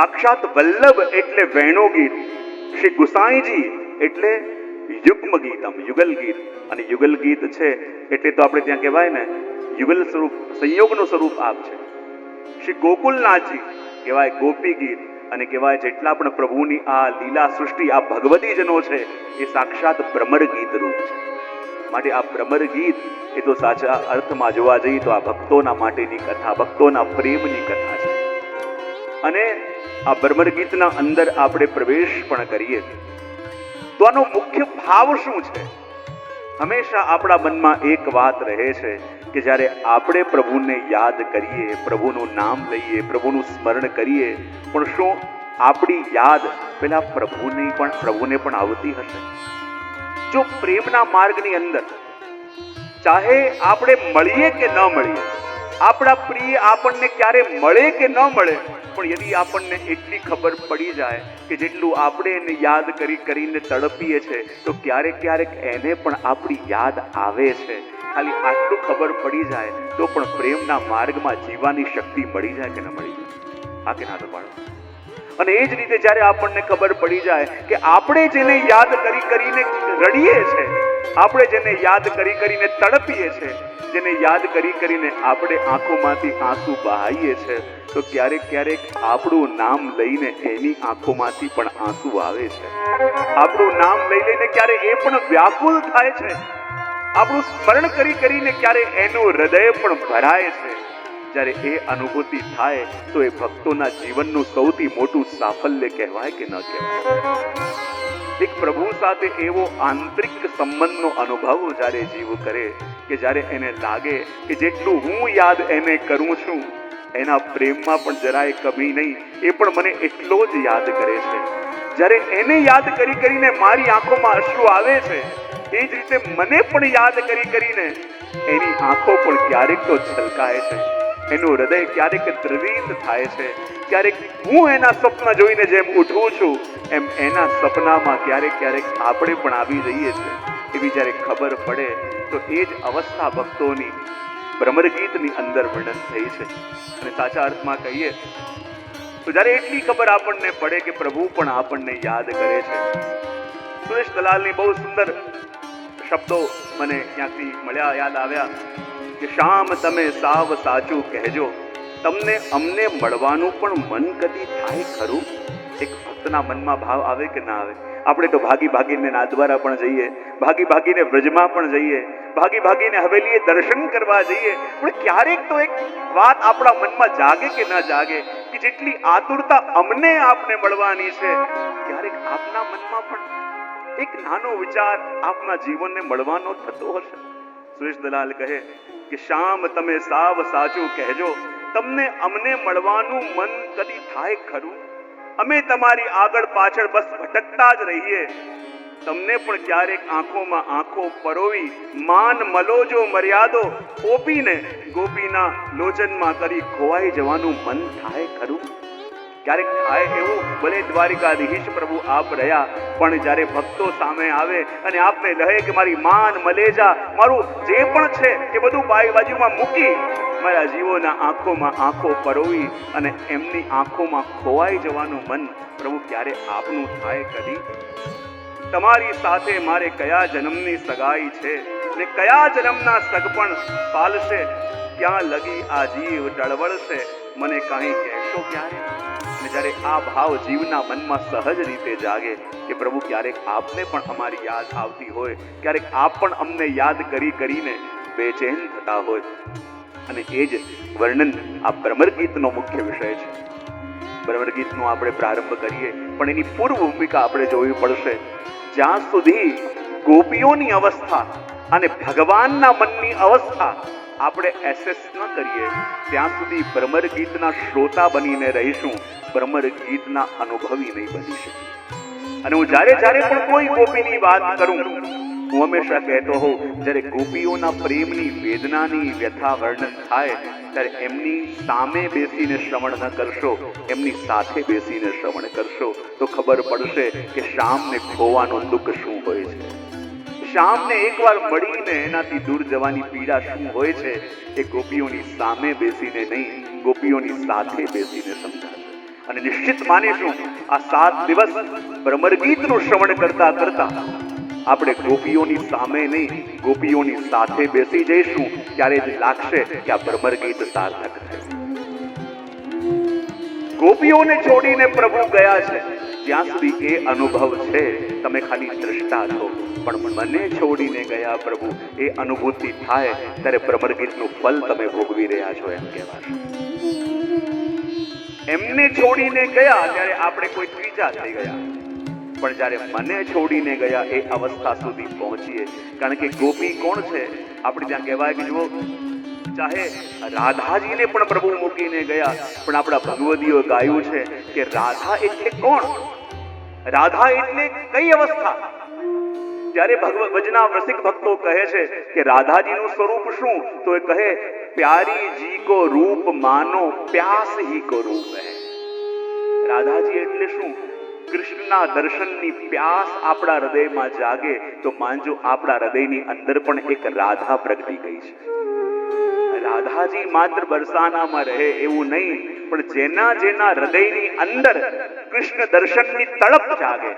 સાક્ષાત વલ્લભ એટલે વેણો ગીત, શ્રી ગુસાઈજી એટલે યુગ્મ ગીતમ, યુગલ ગીત. અને યુગલ ગીત છે એટલે તો આપણે ત્યાં કહેવાય ને યુગલ સ્વરૂપ, સંયોગનું સ્વરૂપ આપ છે. શ્રી ગોકુલનાથજી કહેવાય ગોપી ગીત, અને કહેવાય જેટલા પણ પ્રભુની આ લીલા સૃષ્ટિ, આ ભગવતીજનો છે એ સાક્ષાત ભ્રમર ગીત રૂપ છે. માટે આ ભ્રમર ગીત એ તો સાચા અર્થમાં જોવા જઈએ તો આ ભક્તોના માટેની કથા, ભક્તોના પ્રેમની કથા છે. અને આ ભ્રમર ગીતના અંદર આપણે પ્રવેશ પણ કરીએ તો આનો મુખ્ય ભાવ શું છે? હંમેશા આપણા મનમાં એક વાત રહે છે કે જ્યારે આપણે પ્રભુને યાદ કરીએ, પ્રભુનું નામ લઈએ, પ્રભુનું સ્મરણ કરીએ, પણ શું આપણી યાદ પેલા પ્રભુને પણ આવતી હશે? જો પ્રેમના માર્ગની અંદર ચાહે આપણે મળીએ કે ન મળીએ, આપણા પ્રિય આપણને ક્યારે મળે કે ન મળે, પણ યદી આપણને એટલી ખબર પડી જાય કે જેટલું આપણે એને યાદ કરીને તડપીએ છે તો ક્યારેક એને પણ આપણી યાદ આવે છે. ખાલી આટલું ખબર પડી જાય તો પણ પ્રેમના માર્ગમાં જીવવાની શક્તિ મળી જાય કે ન મળી જાય? આ કે ના તો પાડો. અને એ જ રીતે જ્યારે આપણને ખબર પડી જાય કે આપણે જેને યાદ કરીને રડીએ છે, આપણે જેને યાદ કરીને તડપીએ છે, જેને યાદ કરીને આપણે આંખોમાંથી આંસુ બહાઈએ છે, તો ક્યારેક આપણું નામ લઈને એની આંખોમાંથી પણ આંસુ આવે છે. આપણું નામ લઈને ક્યારે એ પણ વ્યાકુલ થાય છે. આપણું સ્મરણ કરીને ક્યારે એનું હૃદય પણ ભરાય છે. જ્યારે એ અનુભૂતિ થાય તો એ ભક્તોના જીવનનું સૌથી મોટું સાફલ્ય કહેવાય કે ન કહેવાય? એક પ્રભુ સાથે એવો આંતરિક સંબંધનો અનુભવ જ્યારે જીવ કરે કે જ્યારે એને લાગે કે જેટલું હું યાદ એને કરું છું એના પ્રેમમાં પણ જરાય કમી નહીં, એ પણ મને એટલો જ યાદ કરે છે. જ્યારે એને યાદ કરીને મારી આંખોમાં અશ્રુ આવે છે, એ જ રીતે મને પણ યાદ કરીને એની આંખો પણ ક્યારેક તો છલકાય છે, એનું હૃદય ક્યારેક દ્રવિત થાય છે. ક્યારેક હું એના સ્વપ્ન જોઈને જેમ ઉઠું છું એમ એના સપનામાં ક્યારેક આપણે પણ આવી જઈએ છીએ. એવી જ્યારે ખબર પડે તો એ જ અવસ્થા ભક્તોની ભ્રમર ગીતની અંદર વર્ણન થઈ છે. અને સાચા અર્થમાં કહીએ તો જ્યારે એટલી ખબર આપણને પડે કે પ્રભુ પણ આપણને યાદ કરે છે. સુરેશ દલાલની બહુ સુંદર શબ્દો મને ક્યાંકથી મળ્યા, યાદ આવ્યા કે શામ તમે સાવ સાચું કહેજો, તમને અમને મળવાનું પણ મન કદી થાય ખરું? એક ભક્તના મનમાં ભાવ આવે કે ના આવે? આપણે તો ભાગીને નાથદ્વારા પણ જઈએ, ભાગીને વ્રજમાં પણ જઈએ, ભાગીને હવેલીએ દર્શન કરવા જઈએ, પણ ક્યારેક તો એક વાત આપણા મનમાં જાગે કે ના જાગે કે જેટલી આતુરતા અમને આપને મળવાની છે, ક્યારેક આપના મનમાં પણ એક નાનો વિચાર આપના જીવનને મળવાનો થતો હશે? સુરેશ દલાલ કહે કે શામ તમે સાવ સાચું કહેજો, તમને અમને મળવાનું મન કદી થાય ખરું? અમે તમારી આગળ પાછળ બસ ભટકતા જ રહીએ. તમને પણ ક્યારેક આંખોમાં આંખો પરોવી માન મલોજો મર્યાદો ઓપીને ગોપીના લોચનમાં કરી ખોવાઈ જવાનું મન થાય ખરું? ક્યારેક થાય એવું? ભલે દ્વારિકાધીશ પ્રભુ આપ રહ્યા, પણ જ્યારે ભક્તો સામે આવે અને આપને કહે કે મારી માન મલેજા, મારું જે પણ છે એ બધું બાજુમાં મૂકી મારા જીવોના આંખોમાં આંખો પરોવી અને એમની આંખોમાં ખોવાઈ જવાનું મન પ્રભુ ક્યારે આપનું થાય કદી? તમારી સાથે મારે કયા જન્મની સગાઈ છે ને કયા જન્મના સગપણ પાલશે? ક્યાં લગી આ જીવ ટળવળશે, મને કાંઈ કહેશો ક્યારે? અને જ્યારે આ ભાવ જીવના મનમાં સહજ રીતે જાગે કે પ્રભુ ક્યારેક આપને પણ અમારી યાદ આવતી હોય, ક્યારેક આપ પણ અમને યાદ કરીને બેચેન થતા હોય. અને એ જ વર્ણન આ ભ્રમર ગીતનો મુખ્ય વિષય છે. ભ્રમર ગીતનો આપણે પ્રારંભ કરીએ પણ એની પૂર્વ ભૂમિકા આપણે જોવી પડશે. જ્યાં સુધી ગોપીઓની અવસ્થા અને ભગવાનના મનની અવસ્થા આપણે એસેસ ન કરીએ ત્યાં સુધી ભ્રમર ગીતના શ્રોતા બનીને રહીશું, ભ્રમર ગીતના અનુભવી નહીં બની શકીએ. અને હું જ્યારે પણ કોઈ ગોપીની વાત કરું, હું હંમેશા કહેતો હોઉં, જ્યારે ગોપીઓના પ્રેમની વેદનાની વ્યથા વર્ણન થાય ત્યારે એમની સામે બેસીને શ્રવણ ન કરશો, એમની સાથે બેસીને શ્રવણ કરશો તો ખબર પડશે કે શ્યામને ખોવાનું દુઃખ શું હોય છે, શ્યામને એકવાર મળીને એનાથી દૂર જવાની પીડા શું હોય છે. એ ગોપીઓની સામે બેસીને નહીં, ગોપીઓની સાથે બેસીને સમજાશે. અને નિશ્ચિત માનીશું આ 7 દિવસ ભ્રમર ગીતનું શ્રવણ કરતા કરતા આપણે ગોપીઓની સામે નહીં, ગોપીઓની સાથે બેસી જઈશું, ત્યારે જ લાગશે કે આ ભ્રમર ગીત સાર્થક થયું. ગોપીઓને છોડીને પ્રભુ ગયા છે, જ્યાં સુધી એ અનુભવ છે તમે ખાલી દ્રષ્ટા છો, પણ મને છોડીને ગયા પ્રભુ એ અનુભૂતિ થાય ત્યારે ભ્રમર ગીતનું ફલ તમે ભોગવી રહ્યા છો એમ કહેવાશે. એમને છોડીને ગયા ત્યારે આપણે કોઈ ત્રીજા થઈ ગયા, પણ જ્યારે મને છોડીને ગયા એ અવસ્થા સુધી પહોંચીએ. કારણ કે ગોપી કોણ છે? આપણે ત્યાં કહેવાય કે જુઓ, ચાહે રાધાજીને પણ પ્રભુ મૂકીને ગયા, પણ આપણા ભગવદીઓ ગાયું છે કે રાધા એટલે કોણ? રાધા એટલે કઈ અવસ્થા? જ્યારે ભજના રસિક ભક્તો કહે છે કે રાધાજીનું સ્વરૂપ શું, તો એ કહે પ્યારી જી કો રૂપ માનો પ્યાસ હી કો રૂપ હૈ. રાધાજી એટલે શું? કૃષ્ણના દર્શનની પ્યાસ આપણા હૃદયમાં જાગે તો માનજો આપણા હૃદયની અંદર પણ એક રાધા પ્રગટી ગઈ છે. રાધાજી માત્ર બરસાનામાં રહે એવું નહીં, પણ જેના જેના હૃદયની અંદર કૃષ્ણ દર્શનની તડપ જાગે,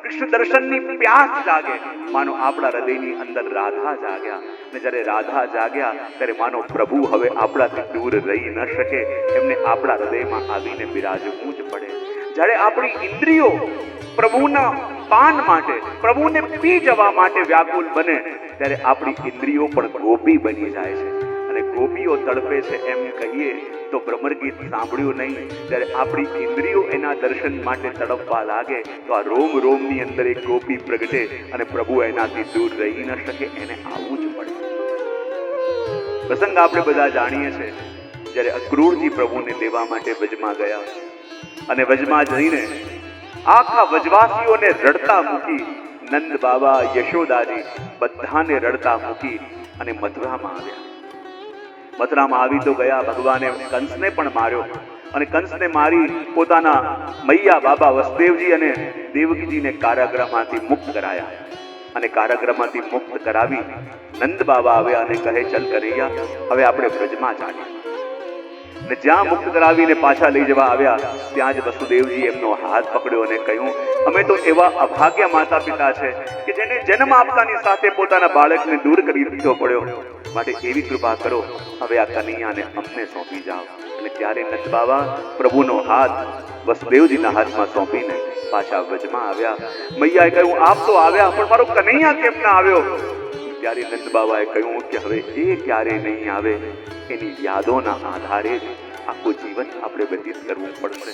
કૃષ્ણ દર્શનની પ્યાસ જાગે, માનો આપણા હૃદયની અંદર રાધા જાગ્યા. અને જ્યારે રાધા જાગ્યા ત્યારે માનો પ્રભુ હવે આપણાથી દૂર રહી ન શકે, એમને આપણા હૃદયમાં આવીને બિરાજવું જ પડે. જ્યારે આપણી ઇન્દ્રિયો પ્રભુના પાન માટે, પ્રભુને પી જવા માટે વ્યાકુલ બને, ત્યારે આપણી ઇન્દ્રિયો પણ ગોપી બની જાય છે. અને ગોપીઓ તડપે છે એમ કહીએ તો ભ્રમર ગીત સાંભળ્યું નહીં, ત્યારે આપણી ઇન્દ્રિયો એના દર્શન માટે તડપવા લાગે તો આ રોમ રોમની અંદર એક ગોપી પ્રગટે અને પ્રભુ એનાથી દૂર રહી ન શકે, એને આવવું જ પડે. પ્રસંગ આપણે બધા જાણીએ છીએ, જ્યારે અક્રૂરજી પ્રભુને લેવા માટે વજમાં ગયા અને વજમાં જઈને આખા વજવાસીઓને રડતા મૂકી, નંદ બાબા, યશોદાજી બધાને રડતા મૂકી અને મથુરામાં આવ્યા. મથુરામાં આવી તો ગયા, ભગવાને કંસને પણ માર્યો અને કંસને મારી પોતાના મૈયા બાબા વસુદેવજી અને દેવકીજીને કારાગૃહમાંથી મુક્ત કરાયા. અને કારાગૃહમાંથી મુક્ત કરાવી નંદ બાબા આવ્યા અને કહે, ચલ કનૈયા, હવે આપણે બ્રજમાં ચાલીએ. ને જ્યાં મુક્ત કરાવીને પાછા લઈ જવા આવ્યા ત્યાં જ વસુદેવજી એમનો હાથ પકડ્યો અને કહ્યું, અમે તો એવા અભાગ્ય માતા પિતા છે કે જેને જન્મ આપતાની સાથે પોતાના બાળકને દૂર કરી દીધો પડ્યો, માટે એવી કૃપા કરો, હવે આ કનૈયાને અમને સોંપી જાઓ. અને ત્યારે નંદ બાબા પ્રભુનો હાથ વસુદેવજીના હાથમાં સોંપીને પાછા વજમાં આવ્યા. મૈયાએ કહ્યું, આપ તો આવ્યા, પણ મારો કનૈયા કેમ ના આવ્યો? ત્યારે નંદ બાબાએ કહ્યું કે હવે એ ક્યારે નહીં આવે, એની યાદોના આધારે જ આખું જીવન આપણે વ્યતીત કરવું પડશે.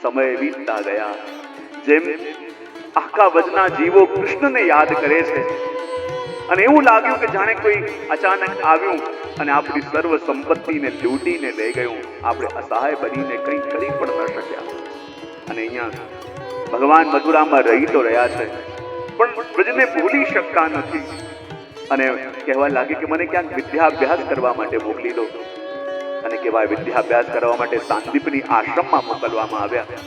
સમય વીતતા ગયા, જેમ આખા વજના જીવો કૃષ્ણને યાદ કરે છે અને એવું લાગ્યું કે જાણે કોઈ અચાનક આવ્યું અને આપણી સર્વ સંપત્તિને લૂંટીને લઈ ગયું, આપણે અસહાય બનીને કંઈ કરી પણ ન શક્યા. અને અહીંયા ભગવાન મથુરામાં રહી તો રહ્યા છે, પણ બ્રજને ભૂલી શકતા નથી અને કહેવા લાગે કે મને ક્યાંક વિદ્યાભ્યાસ કરવા માટે મોકલી દો. અને કહેવાય વિદ્યાભ્યાસ કરવા માટે સાંદીપની આશ્રમમાં મોકલવામાં આવ્યા.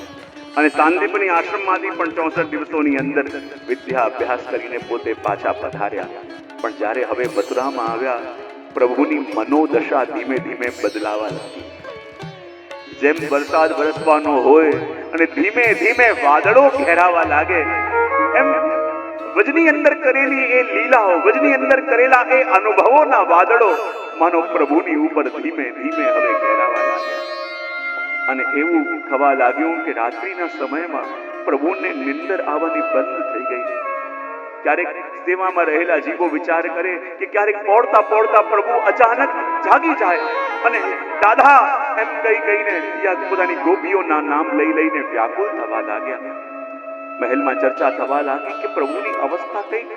અને સાંદીપની આશ્રમમાંથી પણ 64 દિવસોની અંદર વિદ્યાભ્યાસ કરીને પોતે પાછા પધાર્યા. પણ જ્યારે હવે મથુરામાં આવ્યા, પ્રભુની મનોદશા ધીમે ધીમે બદલાવા લાગી. જેમ વરસાદ વરસવાનો હોય અને ધીમે ધીમે વાદળો ઘેરાવા લાગે, એમ વજની અંદર કરેલી એ લીલાઓ, વજની અંદર કરેલા એ અનુભવોના વાદળો માનો પ્રભુની ઉપર ધીમે ધીમે હવે ઘેરાવા લાગ્યા. અને એવું થવા લાગ્યું કે રાત્રિના સમયમાં પ્રભુને નિંદર આવવાની બંધ થઈ ગઈ. ક્યારેક સેવામાં રહેલા જીવો વિચાર કરે કે ક્યારેક પોડતા પોડતા પ્રભુ અચાનક જાગી જાય અને દાદા એમ કહી કહીને પોતાની ગોપીઓના નામ લઈ લઈને વ્યાકુળ થવા લાગ્યા. મહેલમાં ચર્ચા થવા લાગી કે પ્રભુની અવસ્થા કંઈક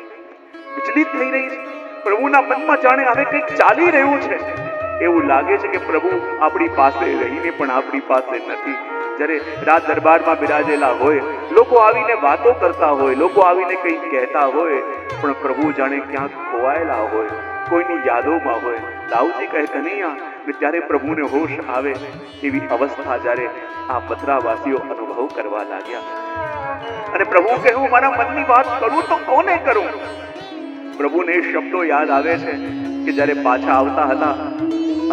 વિચલિત થઈ રહી છે, પ્રભુના મનમાં જાણે હવે કંઈક ચાલી રહ્યું છે. એવું લાગે છે કે પ્રભુ આપણી પાસે રહીને પણ આપણી પાસે નથી. જ્યારે રાજ દરબારમાં બિરાજેલા હોય, લોકો આવીને વાતો કરતા હોય, લોકો આવીને કંઈક કહેતા હોય, પણ પ્રભુ જાણે ક્યાંક ખોવાયેલા હોય, કોઈની યાદોમાં હોય. દાઉજી કહે કનૈયા, ત્યારે પ્રભુને હોશ આવે. એવી અવસ્થા જ્યારે આ મથુરાવાસીઓ અનુભવ કરવા લાગ્યા. અને પ્રભુ કે હું મારા મનની વાત કરું તો કોને કરું? પ્રભુને શબ્દો યાદ આવે છે કે જ્યારે પાછા આવતા હતા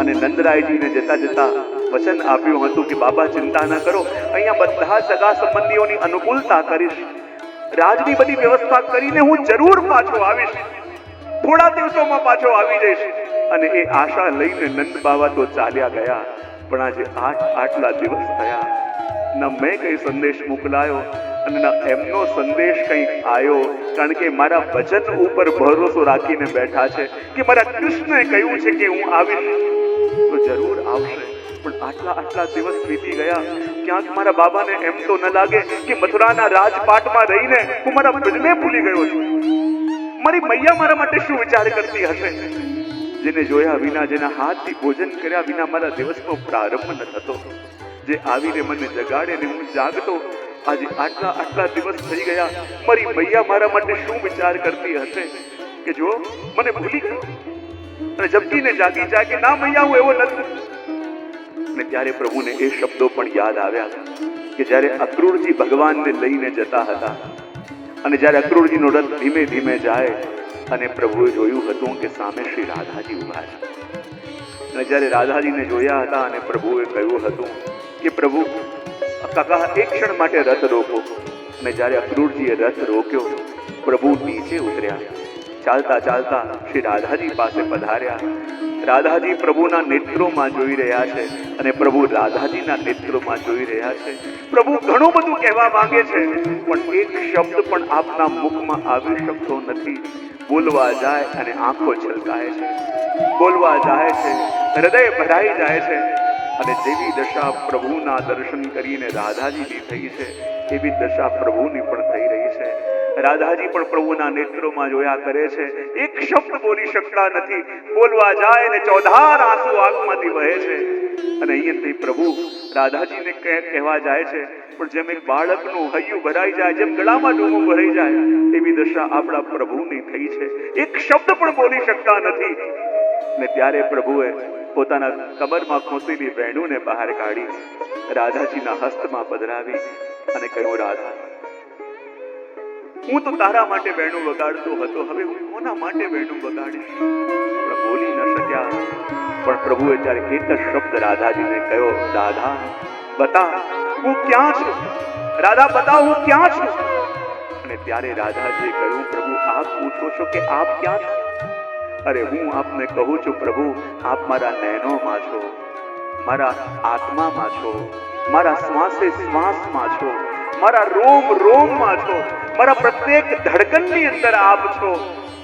અને નંદરાયજીને જતા જતા વચન આપ્યું હતું કે બાબા ચિંતા ન કરો, અહીંયા બધા સગા સંબંધીઓની અનુકૂળતા કરીશ, રાજની બધી વ્યવસ્થા કરીને હું જરૂર પાછો આવીશ, થોડા દિવસોમાં પાછો આવી જઈશ. અને એ આશા લઈને નંદ બાવા તો ચાલ્યા ગયા. પણ આજે આટલા દિવસ થયા, ન મેં કઈ સંદેશ મોકલાયો અને ન એમનો સંદેશ કઈ આવ્યો, કારણ કે મારા વચન ઉપર ભરોસો રાખીને બેઠા છે કે મારા કૃષ્ણએ કહ્યું છે કે હું આવીશ તો જરૂર આવશે. પણ આટલા દિવસ વીતી ગયા, ક્યાંક મારા બાબાને એમ તો ન લાગે કે મથુરાના રાજપાટમાં રહીને હું મારા બ્રજને ભૂલી ગયો છું. મારી મૈયા મારા માટે શું વિચાર કરતી હશે? જેને જોયા વિના, જેના હાથથી ભોજન કર્યા વિના મારા દિવસનો પ્રારંભ ન થતો, જે આવીને મને જગાડે ને હું જાગતો, આજે આટલા દિવસ થઈ ગયા, મારી મૈયા મારા માટે શું વિચાર કરતી હશે કે જો મને ભૂલી ગયો અને જપકીને જાગી જાય કે ના મૈયા હું એવો નથી. અને ત્યારે પ્રભુને એ શબ્દો પણ યાદ આવ્યા કે જ્યારે અક્રૂરજી ભગવાનને લઈને જતા હતા અને જ્યારે અક્રૂરજીનો રથ ધીમે ધીમે જાય અને પ્રભુએ જોયું હતું કે સામે શ્રી રાધાજી ઉભા છે. અને જ્યારે રાધાજીને જોયા હતા અને પ્રભુએ કહ્યું હતું કે પ્રભુ કાકા એક ક્ષણ માટે રથ રોકો. અને જ્યારે અક્રૂરજીએ રથ રોક્યો, પ્રભુ નીચે ઉતર્યા, ચાલતા ચાલતા શ્રી રાધાજી પાસે પધાર્યા. રાધાજી પ્રભુના નેત્રોમાં જોઈ રહ્યા છે અને પ્રભુ રાધાજીના નેત્રોમાં જોઈ રહ્યા છે. પ્રભુ ઘણું બધું કહેવા માંગે છે, પણ એક શબ્દ પણ આપના મુખમાં આવી શકતો નથી. બોલવા જાય અને આંખો છલકાય છે, બોલવા જાય છે, હૃદય ભરાઈ જાય છે. અને જેવી દશા પ્રભુના દર્શન કરીને રાધાજીની થઈ છે, એવી દશા પ્રભુની પણ થઈ રહી છે. રાધાજી પણ પ્રભુના નેત્રોમાં જોયા કરે છે, એક શબ્દ બોલી શકતા નથી. બોલવા જાય ને ચોધાર આંસુ આંખમાંથી વહે છે. અને અહીંયાથી પ્રભુ રાધાજીને કહેવા જાય છે, પણ જેમ એક બાળકનું હૈયું ભરાઈ જાય, જેમ ગળામાં ડૂમું ભરાઈ જાય, એવી દશા આપણા પ્રભુની થઈ છે. એક શબ્દ પણ બોલી શકતા નથી. ને ત્યારે પ્રભુએ પોતાના કમરમાં ખોસેલી વેણુને બહાર કાઢી રાધાજીના હસ્તમાં પધરાવી અને કહ્યું, રાધા હું તો તારા માટે વેણું વગાડતો હતો, હવે હું કોના માટે વેણું વગાડીશ? પણ બોલી ન શક્યા. પણ પ્રભુએ ત્યારે એક જ શબ્દ રાધાજીને કહ્યો, રાધા બતા હું ક્યાં છું, રાધા બતા હું ક્યાં છું. અને ત્યારે રાધાજીએ કહ્યું, પ્રભુ આપ પૂછો છો કે આપ ક્યાં છો? અરે હું આપને કહું છું પ્રભુ, આપ મારા નયનોમાં છો, મારા આત્મામાં છો, મારા શ્વાસે શ્વાસમાં છો, મારા રોમ રોમમાં છો, મારા પ્રત્યેક ધડકનની અંદર આપ છો.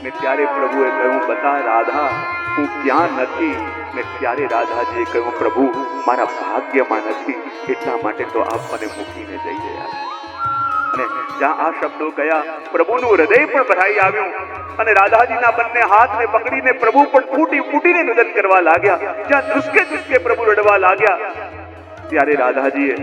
ને ત્યારે પ્રભુએ કહ્યું, બતા રાધા હું ક્યાં નથી. ને ત્યારે રાધાજીએ કહ્યું, પ્રભુ મારા ભાગ્યમાં નથી, એટલા માટે તો આપ મને મૂકીને જઈ ગયા. અને જ્યાં આ શબ્દો ગયા, પ્રભુનું હૃદય પણ ભરાઈ આવ્યું અને રાધાજીના બંને હાથને પકડીને પ્રભુ પણ ફૂટીને નિવેદન કરવા લાગ્યા. જ્યાં ધ્રુસકે ધ્રુસકે પ્રભુ રડવા લાગ્યા, ત્યારે રાધાજીએ